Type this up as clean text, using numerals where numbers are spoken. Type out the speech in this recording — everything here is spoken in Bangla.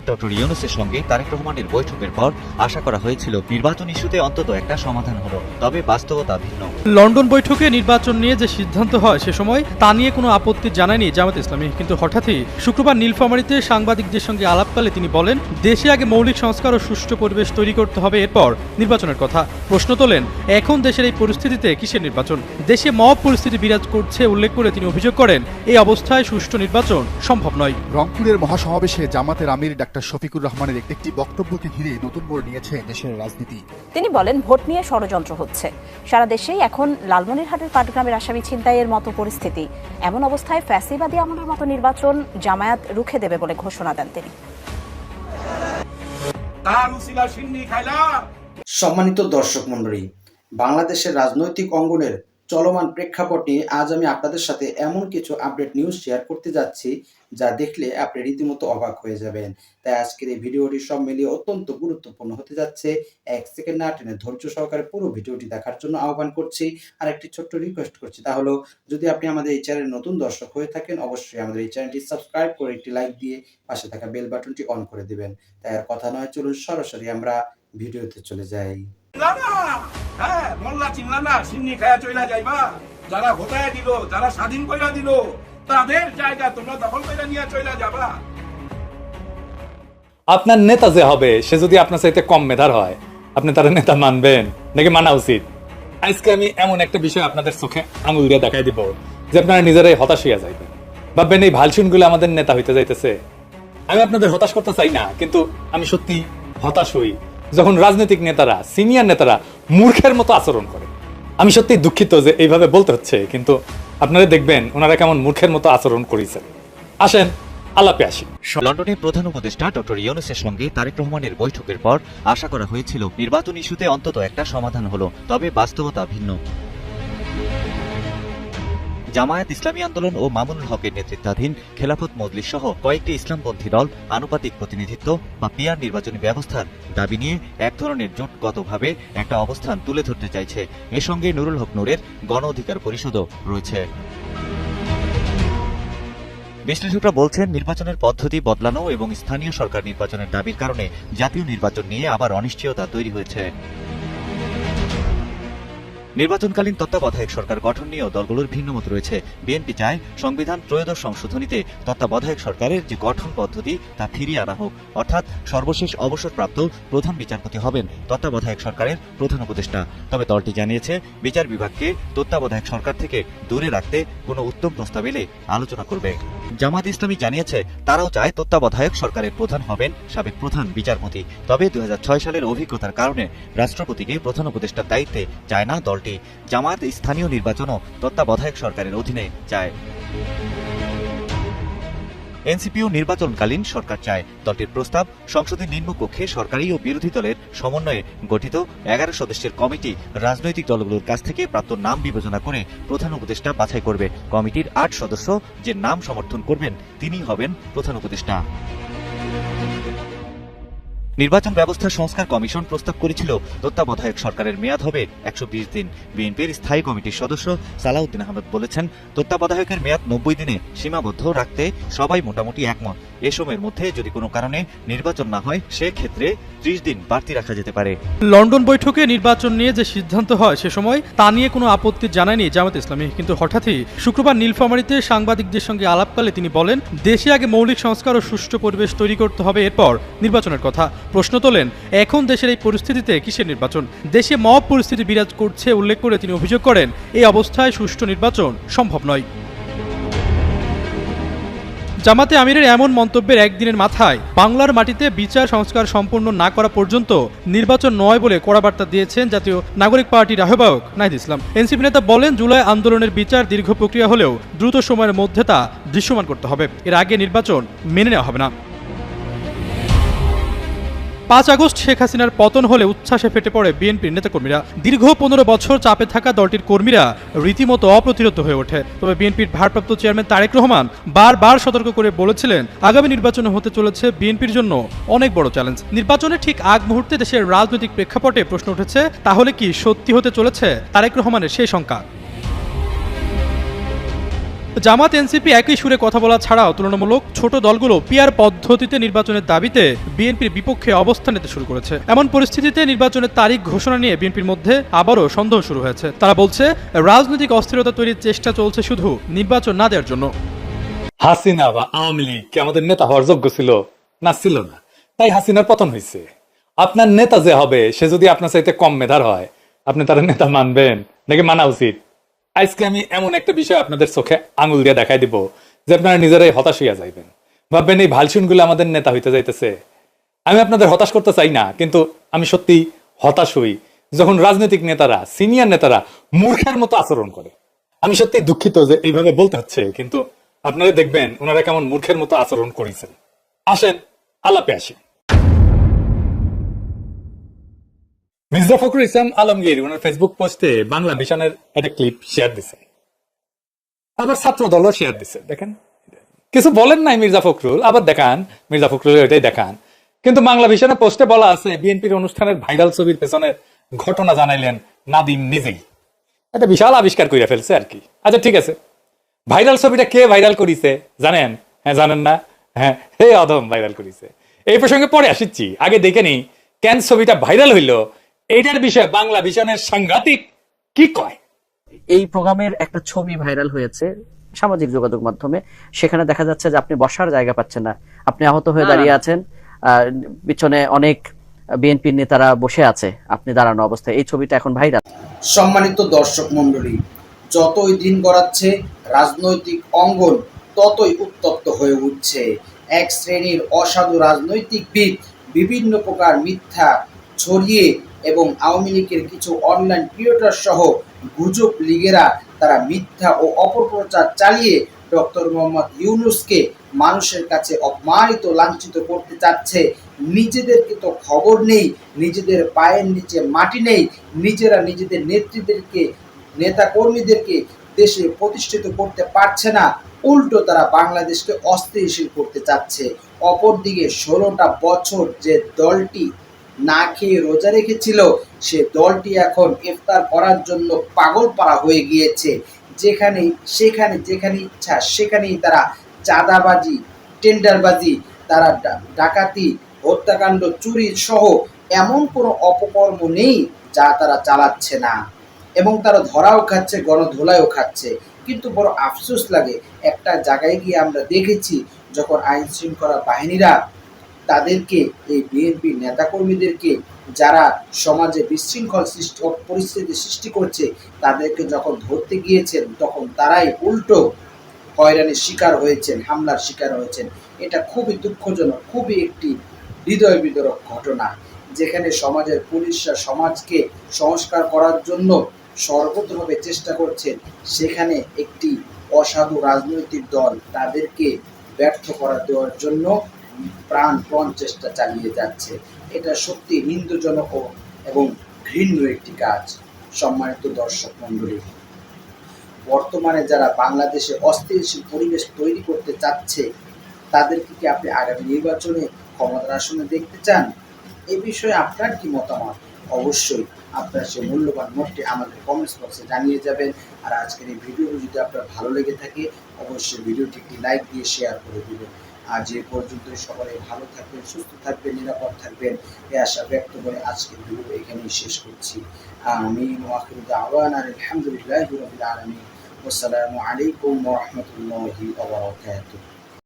ডক্টর ইউনূসের সঙ্গে তারেক রহমানের বৈঠকের পর আশা করা হয়েছিল নির্বাচন ইস্যুতে অন্তত একটা সমাধান হলো, তবে বাস্তবতা ভিন্ন। লন্ডন বৈঠকে নির্বাচন নিয়ে যে সিদ্ধান্ত হয় সে সময় তা নিয়ে কোনো আপত্তি জানায়নি জামাত ইসলামী, কিন্তু হঠাৎই শুক্রবার নীলফামারীতে সাংবাদিকদের সঙ্গে আলাপকালে তিনি বলেন, দেশে আগে মৌলিক সংস্কার ও সুষ্ঠু পরিবেশ তৈরি করতে হবে, এরপর নির্বাচনের কথা। প্রশ্ন তোলেন, এখন দেশের এই পরিস্থিতিতে কিসের নির্বাচন? দেশে মব পরিস্থিতি বিরাজ করছে উল্লেখ করে তিনি অভিযোগ করেন, এই অবস্থায় সুষ্ঠু নির্বাচন সম্ভব নয়। রংপুরের মহাসমাবেশে জামাতের আমির ডাক্তার শফিকুর রহমানের একটি বক্তব্যকে ঘিরে নতুন মোড় নিয়েছে দেশের রাজনীতি। তিনি বলেন, ভোট নিয়ে ষড়যন্ত্র হচ্ছে। সারা দেশেই এখন লালমনিরহাটের পাটগ্রামের আসামি ছিনতাইয়ের মতো পরিস্থিতি। এমন অবস্থায় ফ্যাসিবাদী আমলের মতো নির্বাচন জামায়াত রুখে দেবে বলে ঘোষণা দেন তিনি। সম্মানিত দর্শক মণ্ডলী, বাংলাদেশের রাজনৈতিক অঙ্গনের চলমান প্রেক্ষাপট নিয়ে আজ আমি আপনাদের সাথে এমন কিছু আপডেট নিউজ শেয়ার করতে যাচ্ছি যা দেখলে আপনি রীতিমতো অবাক হয়ে যাবেন। তাই আজকের এই ভিডিওটি সব মিলিয়ে অত্যন্ত গুরুত্বপূর্ণ হতে যাচ্ছে। এক সেকেন্ড না টেনে ধৈর্য সহকারে পুরো ভিডিওটি দেখার জন্য আহ্বান করছি। আর একটি ছোট্ট রিকোয়েস্ট করছি, তা হলো যদি আপনি আমাদের এই চ্যানেলে নতুন দর্শক হয়ে থাকেন, অবশ্যই আমাদের এই চ্যানেলটি সাবস্ক্রাইব করে একটি লাইক দিয়ে পাশে থাকা বেল বাটনটি অন করে দিবেন। তাই আর কথা নয়, চলুন সরাসরি আমরা ভিডিওতে চলে যাই। যারা হতায় দিল, যারা স্বাধীন কইরা দিল, তাদের জায়গা তোমরা দখল কইরা নিয়ে চলে যাবা। আপনার নেতা যে হবে সে যদি আপনার চাইতে কম মেধার হয়, আপনি তার নেতা মানবেন নাকি মানা উচিত? আজকে আমি এমন একটা বিষয় আপনাদের চোখে আঙুল দিয়ে দেখাই দিব যে আপনারা নিজেরাই হতাশ হইয়া যাইবেন। ভাববেন এই ভালসুন গুলো আমাদের নেতা হইতে যাইতেছে। আমি আপনাদের হতাশ করতে চাই না, কিন্তু আমি সত্যি হতাশ হই যখন রাজনৈতিক নেতারা, সিনিয়র নেতারা মূর্খের মতো আচরণ করে। আমি সত্যি দুঃখিত যে এইভাবে বলতে হচ্ছে, কিন্তু আপনারা দেখবেন ওনারা কেমন মূর্খের মতো আচরণ করেছেন। আসেন আলাপে আসি। লন্ডনের প্রধান উপদেষ্টা ডক্টর ইউনূসের সঙ্গে তারেক রহমানের বৈঠকের পর আশা করা হয়েছিল নির্বাচন ইস্যুতে অন্তত একটা সমাধান হলো, তবে বাস্তবতা ভিন্ন। জামায়াত ইসলামী আন্দোলন ও মামুনুল হকের নেতৃত্বাধীন খেলাফত মজলিস সহ কয়েকটি ইসলামপন্থী দল আনুপাতিক প্রতিনিধিত্ব বা পিয়ার নির্বাচনী ব্যবস্থার দাবি নিয়ে এক ধরনের জোটগতভাবে একটা অবস্থান তুলে ধরতে চাইছে। এর সঙ্গে নুরুল হক নূরের গণ অধিকার পরিষদও রয়েছে। বিশ্লেষকরা বলছেন, নির্বাচনের পদ্ধতি বদলানো এবং স্থানীয় সরকার নির্বাচনের দাবির কারণে জাতীয় নির্বাচন নিয়ে আবার অনিশ্চয়তা তৈরি হয়েছে। নির্বাচনকালীন তত্ত্বাবধায়ক সরকার গঠন নিয়েও দলগুলোর ভিন্নমত রয়েছে। বিএনপি চায় সংবিধান ত্রয়োদশ সংশোধনীতে তত্ত্বাবধায়ক সরকারের যে গঠন পদ্ধতি তা ফিরিয়ে আনা হোক, অর্থাৎ সর্বশেষ অবসরপ্রাপ্ত প্রধান বিচারপতি হবেন তত্ত্বাবধায়ক সরকারের প্রধান উপদেষ্টা। তবে দলটি জানিয়েছে, বিচার বিভাগকে তত্ত্বাবধায়ক সরকার থেকে দূরে রাখতে কোনো উত্তম প্রস্তাব এলে আলোচনা করবে। জামাত ইসলামী জানিয়েছে, তারাও চায় তত্ত্বাবধায়ক সরকারের প্রধান হবেন সাবেক প্রধান বিচারপতি। তবে 2006 সালের অভিজ্ঞতার কারণে রাষ্ট্রপতিকে প্রধান উপদেষ্টার দায়িত্বে চায় না দলটি। জামায়াত স্থানীয় নির্বাচনও তত্ত্বাবধায়ক সরকারের অধীনে চায়। এনসিপিও নির্বাচনকালীন সরকার চায়। দলটির প্রস্তাব, সংসদের নিম্নকক্ষে সরকারি ও বিরোধী দলের সমন্বয়ে গঠিত 11 সদস্যের কমিটি রাজনৈতিক দলগুলোর কাছ থেকে প্রাপ্ত নাম বিবেচনা করে প্রধান উপদেষ্টা বাছাই করবে। কমিটির 8 সদস্য যে নাম সমর্থন করবেন তিনি হবেন প্রধান উপদেষ্টা। নির্বাচন ব্যবস্থা সংস্কার কমিশন প্রস্তাব করেছিল তত্ত্বাবধায়ক সরকারের মেয়াদ হবে 120 দিন। বিএনপির স্থায়ী কমিটির সদস্য সালাউদ্দিন আহমেদ বলেছেন, তত্ত্বাবধায়কের মেয়াদ 90 দিনে সীমাবদ্ধ রাখতে সবাই মোটামুটি একমত। এ সময়ের মধ্যে যদি কোনো কারণে নির্বাচন না হয়, সেক্ষেত্রে 30 দিন বাড়তি রাখা যেতে পারে। লন্ডন বৈঠকে নির্বাচন নিয়ে যে সিদ্ধান্ত হয় সে সময় তা নিয়ে কোনো আপত্তি জানায়নি জামাত ইসলামী, কিন্তু হঠাৎই শুক্রবার নীলফামারীতে সাংবাদিকদের সঙ্গে আলাপকালে তিনি বলেন, দেশে আগে মৌলিক সংস্কার ও সুষ্ঠু পরিবেশ তৈরি করতে হবে, এরপর নির্বাচনের কথা। প্রশ্ন তোলেন, এখন দেশের এই পরিস্থিতিতে কিসের নির্বাচন? দেশে মব পরিস্থিতি বিরাজ করছে উল্লেখ করে তিনি অভিযোগ করেন, এই অবস্থায় সুষ্ঠু নির্বাচন সম্ভব নয়। জামাতে আমিরের এমন মন্তব্যের একদিনের মাথায় বাংলার মাটিতে বিচার সংস্কার সম্পূর্ণ না করা পর্যন্ত নির্বাচন নয় বলে কড়া বার্তা দিয়েছেন জাতীয় নাগরিক পার্টির আহ্বায়ক নাহিদ ইসলাম। এনসিপি নেতা বলেন, জুলাই আন্দোলনের বিচার দীর্ঘ প্রক্রিয়া হলেও দ্রুত সময়ের মধ্যে তা দৃশ্যমান করতে হবে। এর আগে নির্বাচন মেনে নেওয়া হবে না। 5 আগস্ট শেখ হাসিনার পতন হলে উচ্ছ্বাসে ফেটে পড়ে বিএনপির নেতাকর্মীরা। দীর্ঘ 15 বছর চাপে থাকা দলটির কর্মীরা রীতিমতো অপ্রতিরোধ হয়ে ওঠে। তবে বিএনপির ভারপ্রাপ্ত চেয়ারম্যান তারেক রহমান বারবার সতর্ক করে বলেছিলেন, আগামী নির্বাচনে হতে চলেছে বিএনপির জন্য অনেক বড় চ্যালেঞ্জ। নির্বাচনের ঠিক আগ মুহূর্তে দেশের রাজনৈতিক প্রেক্ষাপটে প্রশ্ন উঠেছে, তাহলে কি সত্যি হতে চলেছে তারেক রহমানের সেই শঙ্কা? জামাত এনসিপি একই সুরে কথা বলা ছাড়াও তুলনামূলক ছোট দলগুলো পিআর পদ্ধতিতে নির্বাচনের দাবিতে বিএনপির বিপক্ষে অবস্থান নিতে শুরু করেছে। এমন পরিস্থিতিতে নির্বাচনের তারিখ ঘোষণা নিয়ে বিএনপির মধ্যে আবারও সন্দেহ শুরু হয়েছে। তারা বলছে রাজনৈতিক অস্থিরতা তৈরির চেষ্টা চলছে শুধু নির্বাচন না দেওয়ার জন্য। হাসিনা বা আওয়ামী লীগ কি আমাদের নেতা হওয়ার যোগ্য ছিল? না, ছিল না। তাই হাসিনার পতন হয়েছে। আপনার নেতা যে হবে সে যদি আপনার চাইতে কম মেধার হয়, আপনি তার নেতা মানবেন নাকি মানা উচিত? আজকে আমি এমন একটা বিষয় আপনাদের চোখে আঙুল দিয়ে দেখাই দিব যে আপনারা নিজেরাই হতাশ হইয়া যাইবেন। ভাববেন এই ভালসুনগুলো আমাদের নেতা হইতে যাইতেছে। আমি আপনাদের হতাশ করতে চাই না, কিন্তু আমি সত্যি হতাশ হই যখন রাজনৈতিক নেতারা, সিনিয়র নেতারা মূর্খের মতো আচরণ করে। আমি সত্যি দুঃখিত যে এইভাবে বলতে হচ্ছে, কিন্তু আপনারা দেখবেন ওনারা কেমন মূর্খের মতো আচরণ করেছেন। আসেন আলাপে আসি। মির্জা ফখরুল ইসলাম আলমগীর ওনার ফেসবুক পোস্টে বাংলা ভিশনের একটা ক্লিপ শেয়ার দিছে, আবার ছাত্র দলও শেয়ার দিছে। দেখেন, কিছু বলেন নাই মির্জা ফখরুল, আবার দেখান মির্জা ফখরুল ওইটাই দেখান। কিন্তু বাংলা ভিশনের পোস্টে বলা আছে বিএনপির অনুষ্ঠানের ভাইরাল ছবির পেছনের ঘটনা জানাইলেন নাদিম নিজেই। একটা বিশাল আবিষ্কার করে ফেলছে আর কি। আচ্ছা ঠিক আছে, ভাইরাল ছবিটা কে ভাইরাল করিছে জানেন? হ্যাঁ, জানেন না? হ্যাঁ, হে অদম ভাইরাল করিছে। এই প্রসঙ্গে পরে আসিচ্ছি, আগে দেখে নি কেন ছবিটা ভাইরাল হইলো। এইটার বিষয়ে বাংলা ভিশনের সাংঘাতিক কি কয়। এই প্রোগ্রামের একটা ছবি ভাইরাল হয়েছে সামাজিক যোগাযোগ মাধ্যমে। সেখানে দেখা যাচ্ছে যে আপনি বসার জায়গা পাচ্ছেন না, আপনি আহত হয়ে দাঁড়িয়ে আছেন, পিছনে অনেক বিএনপির নেতারা বসে আছে, আপনি দাঁড়ানো অবস্থায়। এই ছবিটা এখন ভাইরাল। সম্মানিত দর্শক মণ্ডলী, যতই দিন গড়াচ্ছে রাজনৈতিক অঙ্গন ততই উত্তপ্ত হয়ে উঠছে। এক শ্রেণীর অসাধু রাজনৈতিকবিদ বিভিন্ন প্রকার মিথ্যা ছড়িয়ে এবং আওয়ামী লীগের কিছু অনলাইন ক্রিয়েটর সহ গুজব লীগেরা তারা মিথ্যা ও অপপ্রচার চালিয়ে ডক্টর মোহাম্মদ ইউনূসকে মানুষের কাছে অপমানিত, লাঞ্ছিত করতে চাচ্ছে। নিজেদেরকে তো খবর নেই, নিজেদের পায়ের নিচে মাটি নেই, নিজেরা নিজেদের নেতৃত্বদেরকে, নেতা কর্মীদেরকে দেশে প্রতিষ্ঠিত করতে পারছে না, উল্টো তারা বাংলাদেশকে অস্থিতিশীল করতে চাচ্ছে। অপরদিকে 16টা বছর যে দলটি না খেয়ে রোজা রেখেছিল, সে দলটি এখন ইফতার করার জন্য পাগলপাড়া হয়ে গিয়েছে। যেখানে ইচ্ছা সেখানেই তারা চাঁদাবাজি, টেন্ডারবাজি, তারা ডাকাতি, হত্যাকাণ্ড, চুরি সহ এমন কোনো অপকর্ম নেই যা তারা চালাচ্ছে না, এবং তারা ধরাও খাচ্ছে, গণধোলাইও খাচ্ছে। কিন্তু বড় আফসোস লাগে, একটা জায়গায় গিয়ে আমরা দেখেছি যখন আইন শৃঙ্খলা বাহিনীরা তাদেরকে, এই বিএনপি নেতাকর্মীদেরকে যারা সমাজে বিশৃঙ্খল পরিস্থিতি সৃষ্টি করছে, তাদেরকে যখন ধরতে গিয়েছেন তখন তারাই উল্টো হয়রানির শিকার হয়েছেন, হামলার শিকার হয়েছেন। এটা খুবই দুঃখজনক, খুবই একটি হৃদয় বিদারক ঘটনা, যেখানে সমাজের পুলিশরা সমাজকে সংস্কার করার জন্য সর্বতভাবে চেষ্টা করছেন, সেখানে একটি অসাধু রাজনৈতিক দল তাদেরকে ব্যর্থ করা দেওয়ার জন্য প্রাণপণ চেষ্টা চালিয়ে যাচ্ছে। এটা সত্যি নিন্দজনক এবং ঘৃণ্য একটি কাজ। সম্মানিত দর্শক মণ্ডলী, বর্তমানে যারা বাংলাদেশে অস্থিতিশীল পরিবেশ তৈরি করতে চাচ্ছে, তাদেরকে কি আপনি আগামী নির্বাচনে ক্ষমতার আসনে দেখতে চান? এ বিষয়ে আপনার কি মতামত? অবশ্যই আপনার সেই মূল্যবান মতটি আমাদের কমেন্টস বক্সে জানিয়ে যাবেন। আর আজকের এই ভিডিওটি যদি আপনার ভালো লেগে থাকে, অবশ্যই ভিডিওটি একটি লাইক দিয়ে শেয়ার করে দিবেন। আজ এ পর্যন্ত সকলে ভালো থাকবেন, সুস্থ থাকবেন, নিরাপদ থাকবেন, এই আশা ব্যক্ত করে আজকের ভিডিও এখানেই শেষ করছি। আমিন ওয়া আখিরু দাওয়ানা আলহামদুলিল্লাহি রাব্বিল আলামিন। আসসালামু আলাইকুম ওয়া রাহমাতুল্লাহি ওয়া বারাকাতুহু।